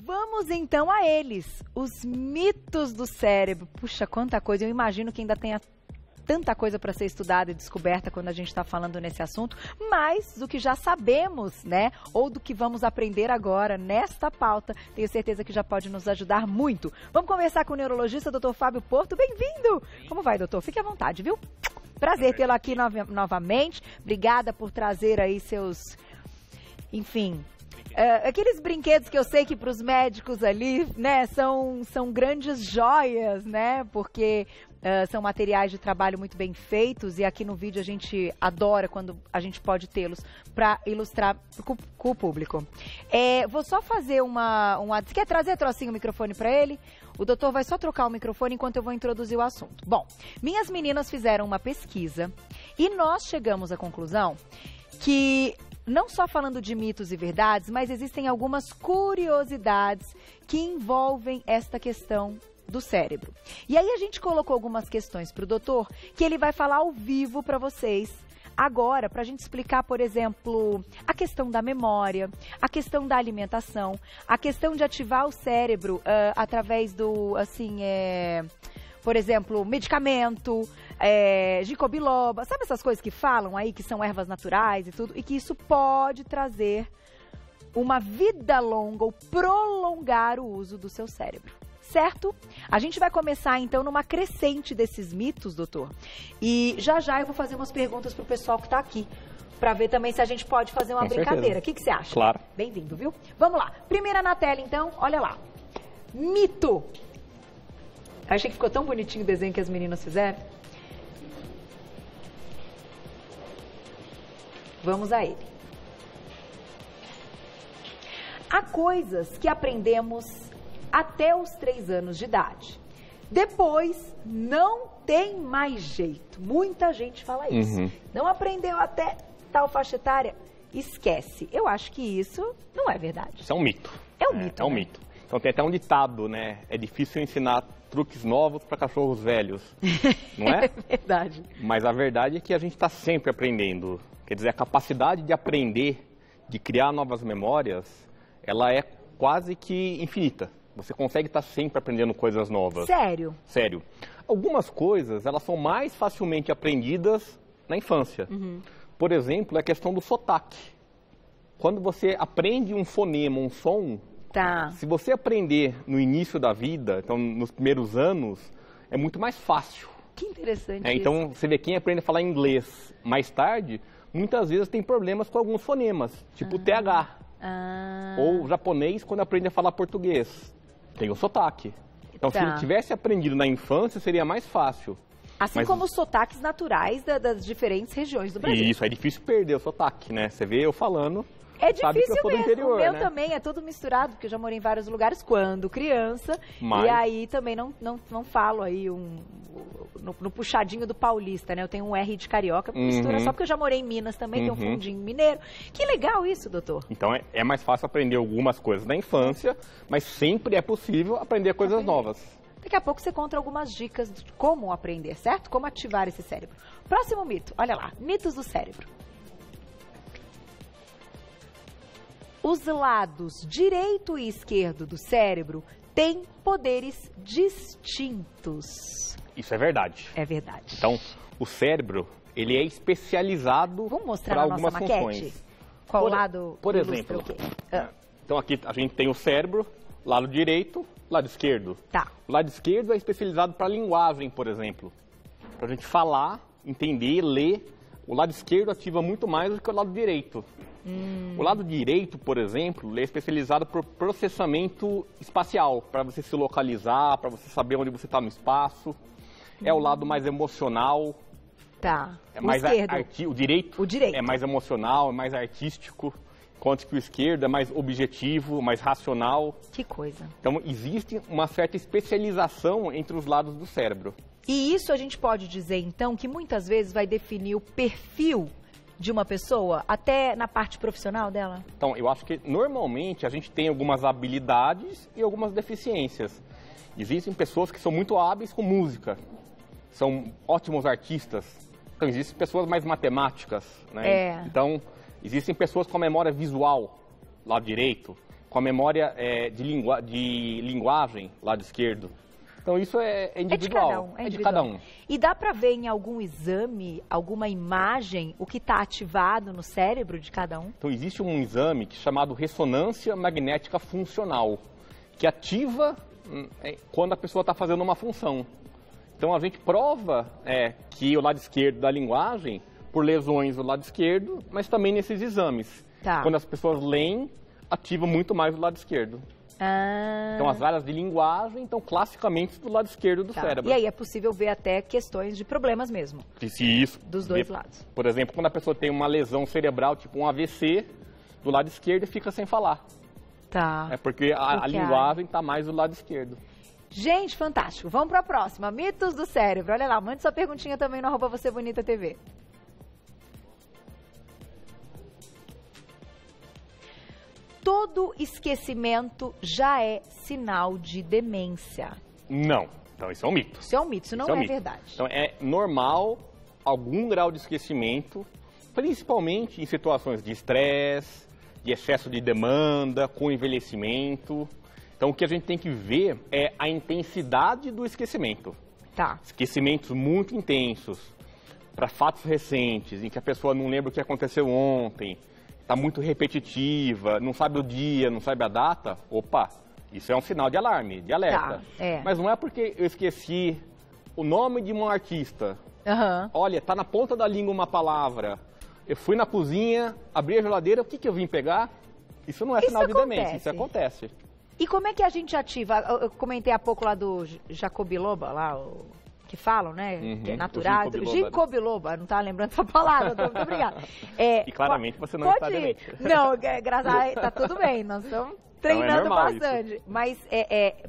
Vamos então a eles, os mitos do cérebro. Puxa, quanta coisa, eu imagino que ainda tenha tanta coisa para ser estudada e descoberta quando a gente está falando nesse assunto, mas do que já sabemos, né, ou do que vamos aprender agora nesta pauta, tenho certeza que já pode nos ajudar muito. Vamos conversar com o neurologista, Dr. Fábio Porto. Bem-vindo! Como vai, doutor? Fique à vontade, viu? Prazer tê-lo aqui novamente. Obrigada por trazer aí seus, enfim, aqueles brinquedos que eu sei que para os médicos ali, né, são grandes joias, né, porque são materiais de trabalho muito bem feitos e aqui no vídeo a gente adora quando a gente pode tê-los para ilustrar com o público. Vou só fazer Você quer trazer, Trocinho, o microfone para ele? O doutor vai só trocar o microfone enquanto eu vou introduzir o assunto. Bom, minhas meninas fizeram uma pesquisa e nós chegamos à conclusão que, não só falando de mitos e verdades, mas existem algumas curiosidades que envolvem esta questão do cérebro. E aí a gente colocou algumas questões para o doutor, que ele vai falar ao vivo para vocês agora, para a gente explicar, por exemplo, a questão da memória, a questão da alimentação, a questão de ativar o cérebro através do, assim, por exemplo, medicamento, ginkgo biloba, sabe essas coisas que falam aí, que são ervas naturais e tudo, e que isso pode trazer uma vida longa ou prolongar o uso do seu cérebro. Certo? A gente vai começar, então, numa crescente desses mitos, doutor. E já eu vou fazer umas perguntas para o pessoal que está aqui, para ver também se a gente pode fazer uma brincadeira. O que você acha? Claro. Bem-vindo, viu? Vamos lá. Primeira na tela, então, olha lá. Mito. Achei que ficou tão bonitinho o desenho que as meninas fizeram. Vamos a ele. Há coisas que aprendemos até os 3 anos de idade. Depois, não tem mais jeito. Muita gente fala isso. Uhum. Não aprendeu até tal faixa etária? Esquece. Eu acho que isso não é verdade. Isso é um mito. É um mito, É um né? mito. Então tem até um ditado, né? É difícil ensinar truques novos para cachorros velhos. Não é? É verdade. Mas a verdade é que a gente está sempre aprendendo. Quer dizer, a capacidade de aprender, de criar novas memórias, ela é quase que infinita. Você consegue estar sempre aprendendo coisas novas. Sério? Sério. Algumas coisas, elas são mais facilmente aprendidas na infância. Uhum. Por exemplo, é a questão do sotaque. Quando você aprende um fonema, um som, Tá. se você aprender no início da vida, então nos primeiros anos, é muito mais fácil. Que interessante isso. Então, você vê quem aprende a falar inglês mais tarde, muitas vezes tem problemas com alguns fonemas, tipo o TH. Ou o japonês, quando aprende a falar português. Tem o sotaque. Então, se ele tivesse aprendido na infância, seria mais fácil. Assim como os sotaques naturais das diferentes regiões do Brasil. Isso, é difícil perder o sotaque, né? Você vê eu falando, É sabe difícil que eu sou do mesmo, interior, o meu né? também é todo misturado, porque eu já morei em vários lugares quando criança, Mas... e aí também não falo aí no puxadinho do paulista, né? Eu tenho um R de carioca, mistura só porque eu já morei em Minas também, tem um fundinho mineiro. Que legal isso, doutor. Então é mais fácil aprender algumas coisas na infância, mas sempre é possível aprender coisas novas. Daqui a pouco você conta algumas dicas de como aprender, certo? Como ativar esse cérebro. Próximo mito, olha lá, mitos do cérebro. Os lados direito e esquerdo do cérebro têm poderes distintos. Isso é verdade. É verdade. Então, o cérebro, ele é especializado para algumas maquete? funções. Qual lado? Por exemplo, então aqui a gente tem o cérebro, lado direito, lado esquerdo. Tá. O lado esquerdo é especializado para linguagem, por exemplo. Para a gente falar, entender, ler. O lado esquerdo ativa muito mais do que o lado direito. O lado direito, por exemplo, ele é especializado por processamento espacial, para você se localizar, para você saber onde você está no espaço. É o lado mais emocional. Tá. É mais esquerdo. O direito é mais emocional, é mais artístico, enquanto que o esquerdo é mais objetivo, mais racional. Que coisa. Então, existe uma certa especialização entre os lados do cérebro. E isso a gente pode dizer, então, que muitas vezes vai definir o perfil de uma pessoa, até na parte profissional dela? Então, eu acho que normalmente a gente tem algumas habilidades e algumas deficiências. Existem pessoas que são muito hábeis com música, são ótimos artistas. Então, existem pessoas mais matemáticas, né? Então, existem pessoas com a memória visual, lado direito, com a memória de linguagem, lado esquerdo. Então isso é individual, é de cada um. E dá para ver em algum exame, alguma imagem, o que está ativado no cérebro de cada um? Então existe um exame chamado ressonância magnética funcional, que ativa quando a pessoa está fazendo uma função. Então a gente prova que o lado esquerdo da linguagem, por lesões do lado esquerdo, mas também nesses exames. Tá. Quando as pessoas leem, ativa muito mais o lado esquerdo. Então as áreas de linguagem estão classicamente do lado esquerdo do cérebro. E aí é possível ver até questões de problemas mesmo. Isso. Dos dois lados. Por exemplo, quando a pessoa tem uma lesão cerebral, tipo um AVC, do lado esquerdo e fica sem falar. Tá. É porque a linguagem está mais do lado esquerdo. Gente, fantástico. Vamos para a próxima. Mitos do cérebro. Olha lá, mande sua perguntinha também no @VocêBonitaTV. Todo esquecimento já é sinal de demência. Não. Então isso é um mito. Isso é um mito, isso não é verdade. Então é normal algum grau de esquecimento, principalmente em situações de estresse, de excesso de demanda, com envelhecimento. Então o que a gente tem que ver é a intensidade do esquecimento. Tá. Esquecimentos muito intensos, para fatos recentes, em que a pessoa não lembra o que aconteceu ontem, está muito repetitiva, não sabe o dia, não sabe a data, opa, isso é um sinal de alarme, de alerta. Tá, Mas não é porque eu esqueci o nome de um artista. Olha, está na ponta da língua uma palavra. Eu fui na cozinha, abri a geladeira, o que eu vim pegar? Isso não é sinal de demência, isso acontece. E como é que a gente ativa? Eu comentei há pouco lá do Jacob Biloba, lá, que falam, né? Que é natural. Ginkgo biloba, não estava lembrando essa palavra, muito obrigada. E claramente você não está demente. Não, graças a Deus, está tudo bem, nós estamos treinando bastante. Isso. Mas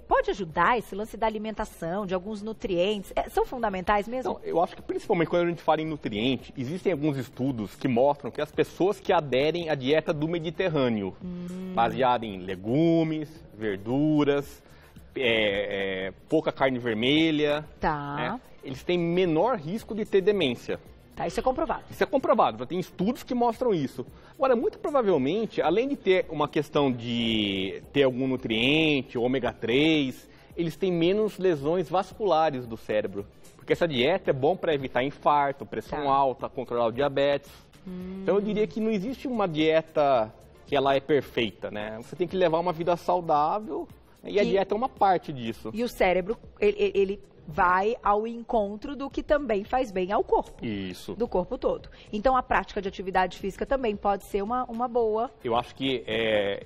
pode ajudar esse lance da alimentação, de alguns nutrientes? São fundamentais mesmo? Então, eu acho que principalmente quando a gente fala em nutriente, existem alguns estudos que mostram que as pessoas que aderem à dieta do Mediterrâneo, baseada em legumes, verduras, pouca carne vermelha, eles têm menor risco de ter demência. Tá, isso é comprovado. Isso é comprovado, já tem estudos que mostram isso. Agora, muito provavelmente, além de ter uma questão de ter algum nutriente, ômega 3, eles têm menos lesões vasculares do cérebro. Porque essa dieta é bom para evitar infarto, pressão alta, controlar o diabetes. Então eu diria que não existe uma dieta que ela é perfeita, né? Você tem que levar uma vida saudável e a dieta é uma parte disso. E o cérebro, ele vai ao encontro do que também faz bem ao corpo. Isso. Do corpo todo. Então a prática de atividade física também pode ser uma boa. Eu acho que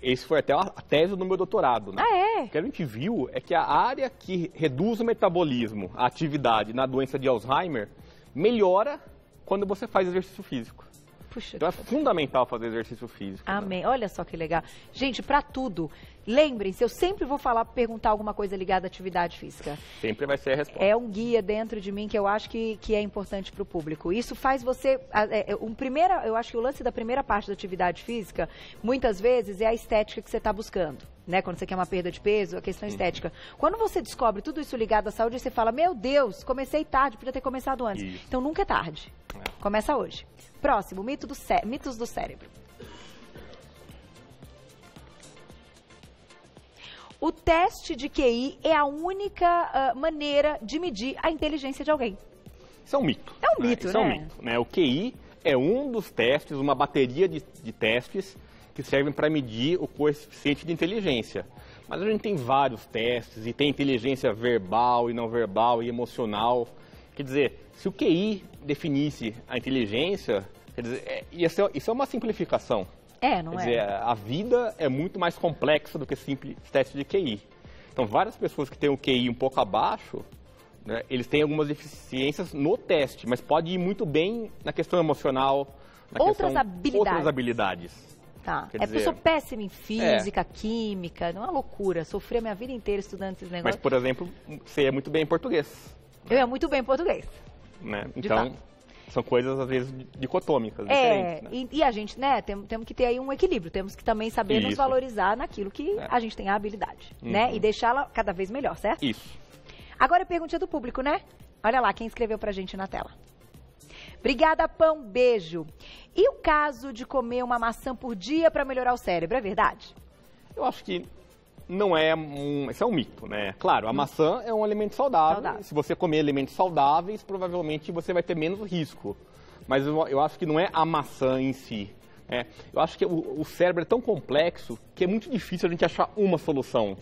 esse foi até a tese do meu doutorado, né? O que a gente viu é que a área que reduz o metabolismo, a atividade na doença de Alzheimer, melhora quando você faz exercício físico. Puxa, então é fundamental fazer exercício físico. Amém. Né? Olha só que legal. Gente, para tudo, lembrem-se, eu sempre vou perguntar alguma coisa ligada à atividade física. Sempre vai ser a resposta. É um guia dentro de mim que eu acho que é importante para o público. Isso faz você... eu acho que o lance da primeira parte da atividade física, muitas vezes, é a estética que você está buscando. Né? Quando você quer uma perda de peso, a questão estética. Quando você descobre tudo isso ligado à saúde, você fala, meu Deus, comecei tarde, podia ter começado antes. Isso. Então nunca é tarde. Começa hoje. Próximo, mitos do cérebro. O teste de QI é a única maneira de medir a inteligência de alguém. Isso é um mito. É um mito, né? Isso é um mito, né? O QI é um dos testes, uma bateria de testes que servem para medir o coeficiente de inteligência. Mas a gente tem vários testes e tem inteligência verbal e não verbal e emocional. Quer dizer, se o QI definisse a inteligência, quer dizer, isso é uma simplificação. Não quer dizer, a vida é muito mais complexa do que simples teste de QI. Então, várias pessoas que têm o QI um pouco abaixo, né, eles têm algumas deficiências no teste, mas pode ir muito bem na questão emocional, outras habilidades. Tá. Porque eu sou péssima em física, química, não é uma loucura. Sofri a minha vida inteira estudando esses negócios. Mas, por exemplo, você é muito bem em português. Eu ia muito bem em português. Né? Então, são coisas, às vezes, dicotômicas, diferentes. Né? E a gente, né, temos que ter aí um equilíbrio. Temos que também saber nos valorizar naquilo que a gente tem a habilidade, né? E deixá-la cada vez melhor, certo? Isso. Agora é pergunta do público, né? Olha lá, quem escreveu pra gente na tela. Obrigada, Pão. Beijo. E o caso de comer uma maçã por dia para melhorar o cérebro, é verdade? Eu acho que não é esse é um mito, né? Claro, a maçã é um alimento saudável. Se você comer alimentos saudáveis, provavelmente você vai ter menos risco. Mas eu acho que não é a maçã em si. Eu acho que o cérebro é tão complexo que é muito difícil a gente achar uma solução.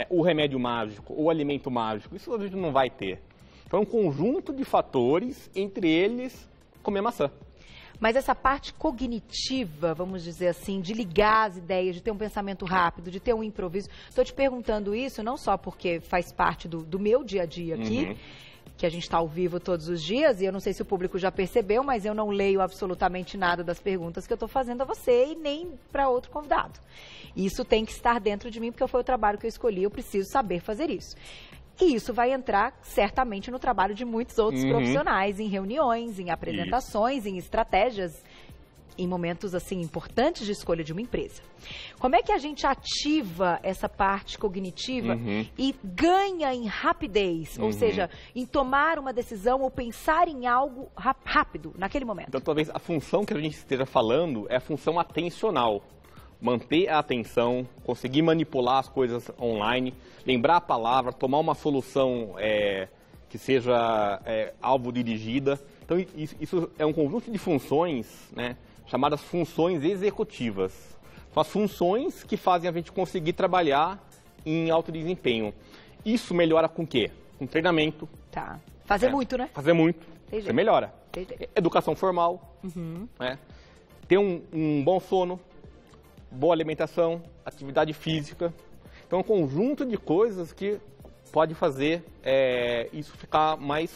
O remédio mágico, o alimento mágico, isso a gente não vai ter. Então é um conjunto de fatores, entre eles, comer maçã. Mas essa parte cognitiva, vamos dizer assim, de ligar as ideias, de ter um pensamento rápido, de ter um improviso. Estou te perguntando isso não só porque faz parte do meu dia a dia aqui, que a gente está ao vivo todos os dias, e eu não sei se o público já percebeu, mas eu não leio absolutamente nada das perguntas que eu estou fazendo a você e nem para outro convidado. Isso tem que estar dentro de mim, porque foi o trabalho que eu escolhi, eu preciso saber fazer isso. E isso vai entrar certamente no trabalho de muitos outros profissionais, em reuniões, em apresentações, em estratégias, em momentos assim importantes de escolha de uma empresa. Como é que a gente ativa essa parte cognitiva e ganha em rapidez, ou seja, em tomar uma decisão ou pensar em algo rápido, naquele momento? Então, talvez a função que a gente esteja falando é a função atencional. Manter a atenção, conseguir manipular as coisas online, lembrar a palavra, tomar uma solução que seja alvo dirigida. Então, isso é um conjunto de funções, né, chamadas funções executivas. São as funções que fazem a gente conseguir trabalhar em alto desempenho. Isso melhora com o quê? Com treinamento. Tá. Fazer muito, né? Fazer muito. Você melhora. Educação formal. Ter um bom sono. Boa alimentação, atividade física. Então, é um conjunto de coisas que pode fazer isso ficar mais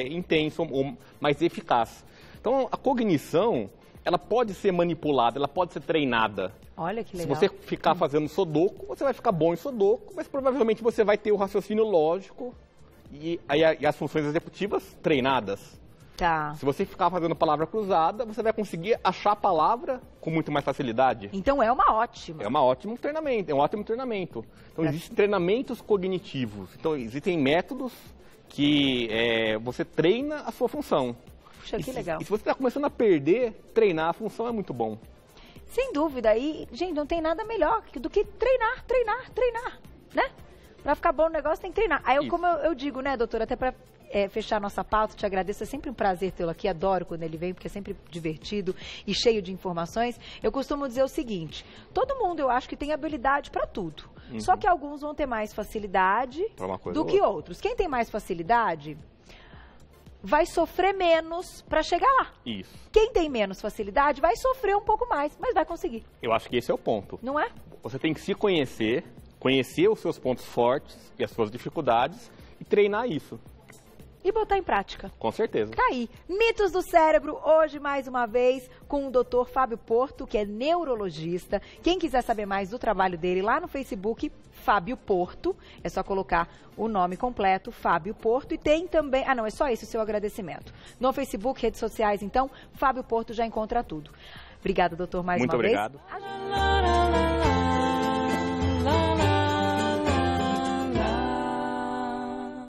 intenso ou mais eficaz. Então, a cognição, ela pode ser manipulada, ela pode ser treinada. Olha que legal. Se você ficar fazendo sudoku, você vai ficar bom em sudoku, mas provavelmente você vai ter o raciocínio lógico e as funções executivas treinadas. Tá. Se você ficar fazendo palavra cruzada, você vai conseguir achar a palavra com muito mais facilidade. Então é uma ótima. É um ótimo treinamento. Então existem treinamentos cognitivos. Então existem métodos que você treina a sua função. Puxa, que legal. E se você está começando a perder, treinar a função é muito bom. Sem dúvida. E, gente, não tem nada melhor do que treinar, né? Para ficar bom o negócio tem que treinar. Aí, como eu digo, né, doutora, até para fechar nossa pauta, te agradeço, é sempre um prazer tê-lo aqui, adoro quando ele vem, porque é sempre divertido e cheio de informações. Eu costumo dizer o seguinte, todo mundo eu acho que tem habilidade para tudo, só que alguns vão ter mais facilidade do que outros. Quem tem mais facilidade vai sofrer menos para chegar lá. Isso. Quem tem menos facilidade vai sofrer um pouco mais, mas vai conseguir. Eu acho que esse é o ponto. Não é? Você tem que se conhecer os seus pontos fortes e as suas dificuldades e treinar isso. E botar em prática. Com certeza. Tá aí. Mitos do Cérebro, hoje mais uma vez com o Dr. Fábio Porto, que é neurologista. Quem quiser saber mais do trabalho dele, lá no Facebook, Fábio Porto. É só colocar o nome completo, Fábio Porto. E tem também... Ah, não, é só esse o seu agradecimento. No Facebook, redes sociais, então, Fábio Porto já encontra tudo. Obrigada, doutor, mais uma vez. Muito obrigado.